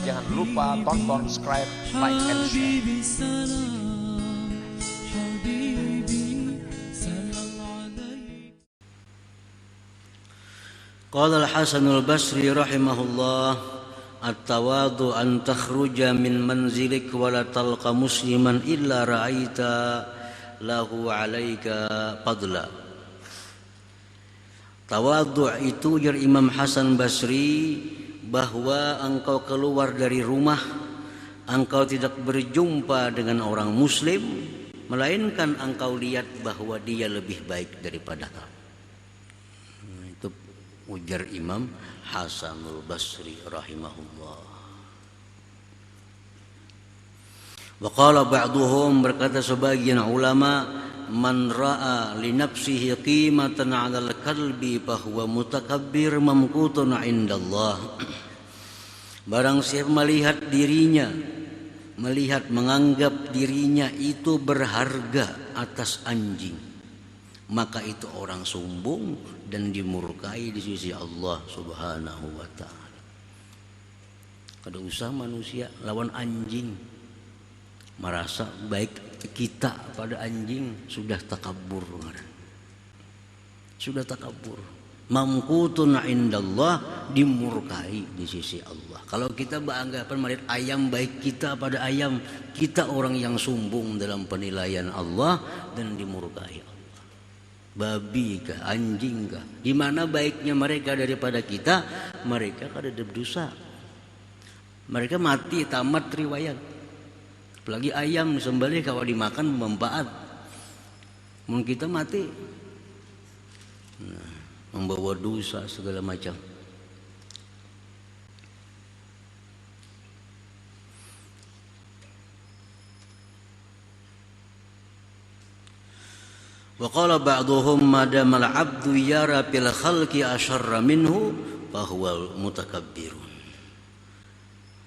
Jangan lupa tonton, subscribe, like, and share. Qala al-Hasan al-Basri rahimahullah, at-tawadhu an takhruja min manzilik wa la talqa musliman illa ra'aita lahu 'alaika fadla. Tawadhu itu ujar Imam Hasan Basri, bahwa engkau keluar dari rumah, engkau tidak berjumpa dengan orang muslim, melainkan engkau lihat bahwa dia lebih baik daripada kamu. Itu ujar Imam Hasanul Basri rahimahullah. Wa qala ba'duhum, berkata sebagian ulama, man ra'a li nafsihi qimatan 'alal kalbi fahuwa mutakabbir mamqutun 'indallah. Barang siapa menganggap dirinya itu berharga atas anjing, maka itu orang sombong dan dimurkai di sisi Allah Subhanahu wa taala. Kada usah manusia lawan anjing merasa baik kita pada anjing, sudah takabur. Sudah takabur. Mamqutun indallah, dimurkai di sisi Allah. Kalau kita beranggapan melihat ayam baik kita pada ayam, kita orang yang sombong dalam penilaian Allah dan dimurkai Allah. Babi kah, anjing kah, di mana baiknya mereka daripada kita? Mereka kada ada dosa. Mereka mati tamat riwayat. Apalagi ayam sembelih kalau dimakan bermanfaat. Mungkin kita mati, membawa dosa segala macam. Wa qala ba'dhum madamal 'abdu yara fil khalqi asyarra minhu fa huwa mutakabbirun.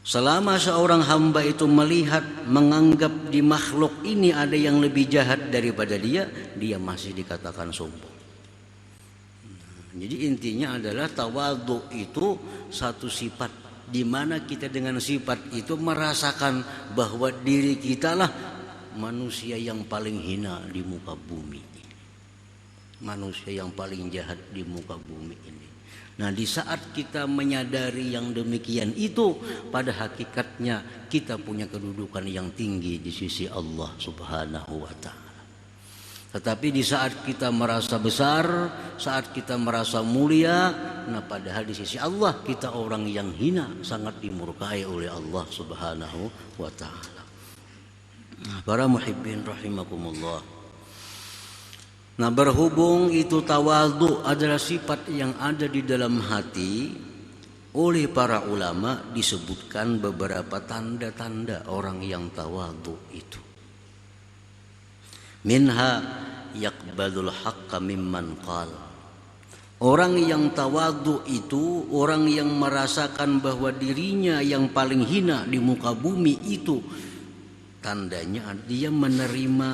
Selama seorang hamba itu melihat, menganggap di makhluk ini ada yang lebih jahat daripada dia, dia masih dikatakan sombong. Jadi intinya adalah tawadhu itu satu sifat, di mana kita dengan sifat itu merasakan bahwa diri kita lah manusia yang paling hina di muka bumi ini. Manusia yang paling jahat di muka bumi ini. Nah, di saat kita menyadari yang demikian itu, pada hakikatnya kita punya kedudukan yang tinggi di sisi Allah Subhanahu wa taala. Tetapi di saat kita merasa besar, saat kita merasa mulia, nah padahal di sisi Allah kita orang yang hina, sangat dimurkai oleh Allah Subhanahu wa taala. Nah, para muhibbin rahimakumullah. Nah, berhubung itu tawadhu adalah sifat yang ada di dalam hati, oleh para ulama disebutkan beberapa tanda-tanda orang yang tawadhu itu. Minha yaqbalul haqqa mimman qal. Orang yang tawadhu itu orang yang merasakan bahwa dirinya yang paling hina di muka bumi itu, tandanya dia menerima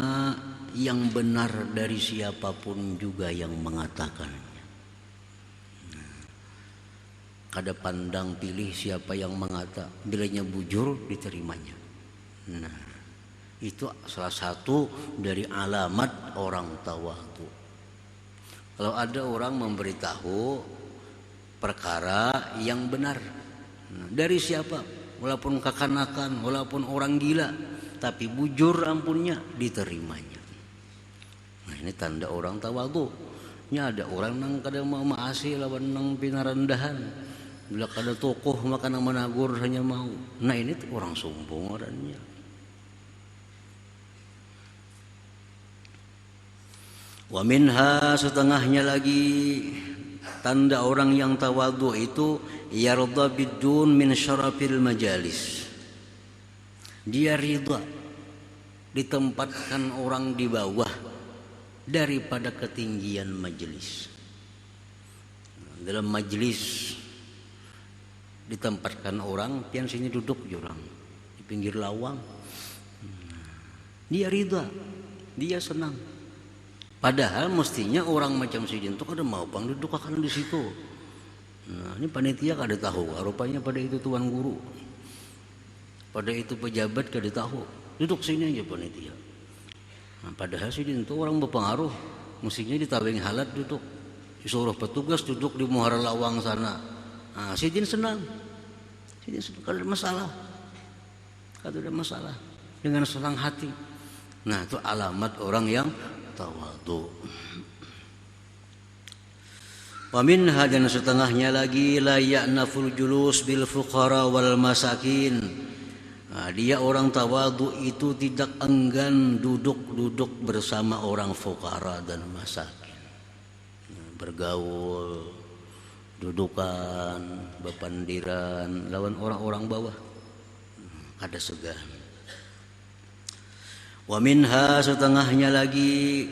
yang benar dari siapapun juga yang mengatakannya. Kada pandang pilih siapa yang mengata, bilanya bujur diterimanya. Nah, itu salah satu dari alamat orang tawadhu. Kalau ada orang memberitahu perkara yang benar, dari siapa, walaupun kekanakan, walaupun orang gila, tapi bujur ampunnya diterimanya. Nah, ini tanda orang tawadhu. Nya ada orang nang kada mau maasi lawan nang pinarandahan. Bila kada tokoh maka nang menagur hanya mau. Nah, ini orang sombong orangnya. Wa minha, setengahnya lagi tanda orang yang tawadhu itu, yarda bidun min syarafil majalis. Dia ridha ditempatkan orang di bawah daripada ketinggian majelis. Dalam majelis ditempatkan orang, pian sini duduk jurang di pinggir lawang. Dia ridha, dia senang. Padahal mestinya orang macam si itu kada mau pang duduk akan di situ. Nah, Ini panitia kada tahu, rupanya pada itu tuan guru, pada itu pejabat kada tahu. Duduk sini aja panitia. Nah, padahal sih itu orang berpengaruh, mestinya ditawing halat duduk, disuruh petugas duduk di muara lawang sana. Nah, Sidin senang, kada ada masalah, kada ada masalah, dengan senang hati. Nah, itu alamat orang yang tawadhu. Wa minha, dan setengahnya lagi, la ya'naful julus bil fuqara wal masakin. Nah, dia orang tawadhu itu tidak enggan duduk-duduk bersama orang fuqara dan masakin. Nah, bergaul, dudukan, bepandiran lawan orang-orang bawah, kada segan. Wa minha, setengahnya lagi,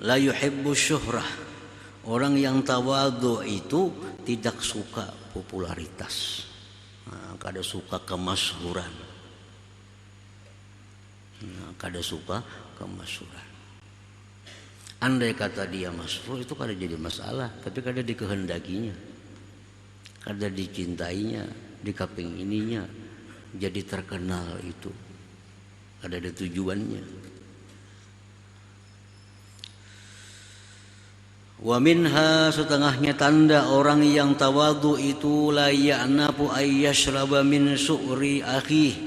la yuhibbu syuhrah. Orang yang tawadhu itu tidak suka popularitas, kada suka kemasyhuran, kada suka kemasyhuran. Andai kata dia masyhur itu kada jadi masalah, tapi kada dikehendakinya, kada dicintainya, dikepingininya, jadi terkenal itu kada ada tujuannya. Wa minha, setengahnya tanda orang yang tawadhu itu, la ya'nafu ayyashraba min su'ri akhi.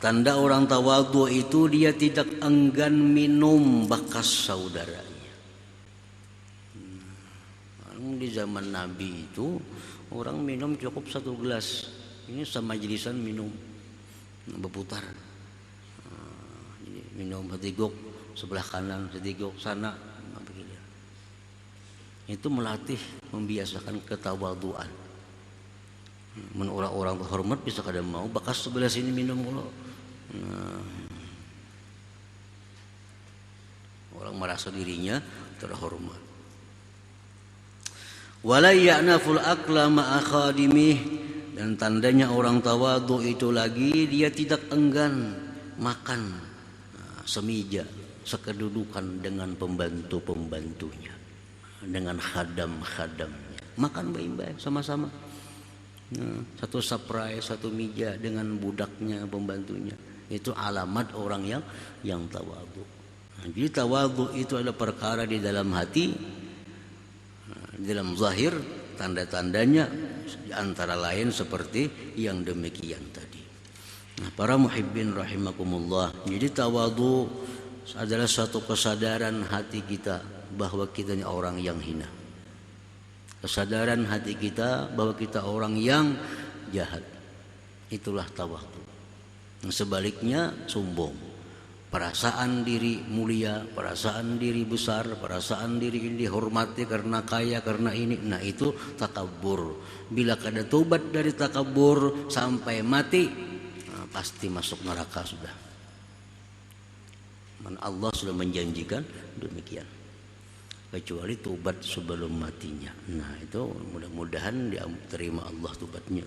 Tanda orang tawadhu itu dia tidak enggan minum bekas saudaranya. Di zaman Nabi itu orang minum cukup 1 gelas. Ini sama majlisan minum berputar. Minum setiguk sebelah kanan, setiguk sana. Itu melatih, membiasakan ketawadhuan. Orang-orang terhormat bisa kada mau bekas sebelah sini minum mulu. Orang merasa dirinya terhormat. Wala ya'naful akla ma'a khadimih, dan tandanya orang tawadhu itu lagi dia tidak enggan makan semija, sekedudukan dengan pembantu-pembantunya, dengan khadam-khadamnya, makan baik-baik sama-sama. Satu saprai, satu meja dengan budaknya, pembantunya. Itu alamat orang yang tawadhu. Jadi tawadhu itu adalah perkara di dalam hati, di dalam zahir, tanda-tandanya antara lain seperti yang demikian tadi. Nah, para muhibbin rahimakumullah, jadi tawadhu adalah suatu kesadaran hati kita bahwa kita ini orang yang hina. Kesadaran hati kita bahwa kita orang yang jahat. Itulah tawadhu. Sebaliknya sombong. Perasaan diri mulia, perasaan diri besar, perasaan diri ini dihormati karena kaya, karena ini. Nah, itu takabur. Bila kada tobat dari takabur sampai mati, pasti masuk neraka sudah. Allah sudah menjanjikan demikian. Kecuali tobat sebelum matinya. Nah, itu mudah-mudahan diterima Allah tobatnya.